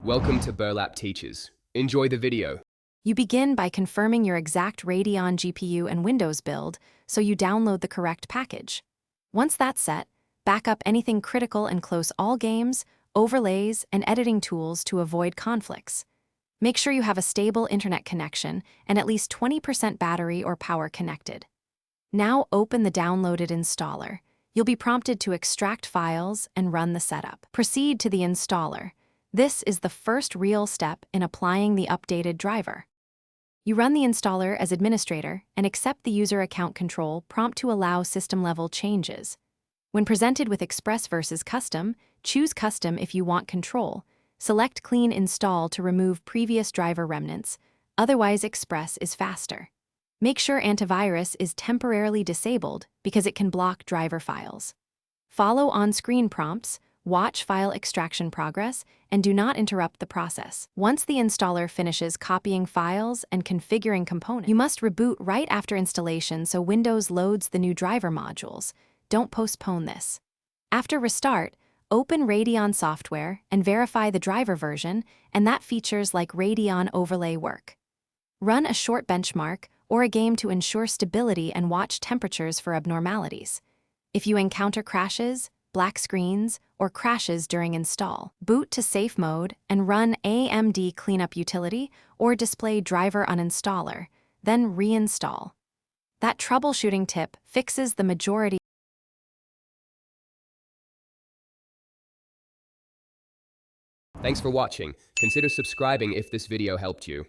Welcome to Burlap Teachers. Enjoy the video. You begin by confirming your exact Radeon GPU and Windows build, so you download the correct package. Once that's set, back up anything critical and close all games, overlays, and editing tools to avoid conflicts. Make sure you have a stable internet connection and at least 20% battery or power connected. Now open the downloaded installer. You'll be prompted to extract files and run the setup. Proceed to the installer. This is the first real step in applying the updated driver. You run the installer as administrator and accept the user account control prompt to allow system-level changes. When presented with Express versus Custom, choose Custom if you want control. Select Clean Install to remove previous driver remnants, otherwise Express is faster. Make sure antivirus is temporarily disabled because it can block driver files. Follow on-screen prompts, watch file extraction progress, and do not interrupt the process. Once the installer finishes copying files and configuring components, you must reboot right after installation so Windows loads the new driver modules. Don't postpone this. After restart, open Radeon software and verify the driver version, and that features like Radeon overlay work. Run a short benchmark or a game to ensure stability and watch temperatures for abnormalities. If you encounter crashes, black screens, or crashes during install, boot to safe mode and run AMD cleanup utility or display driver uninstaller, then reinstall. That troubleshooting tip fixes the majority. Thanks for watching. Consider subscribing if this video helped you.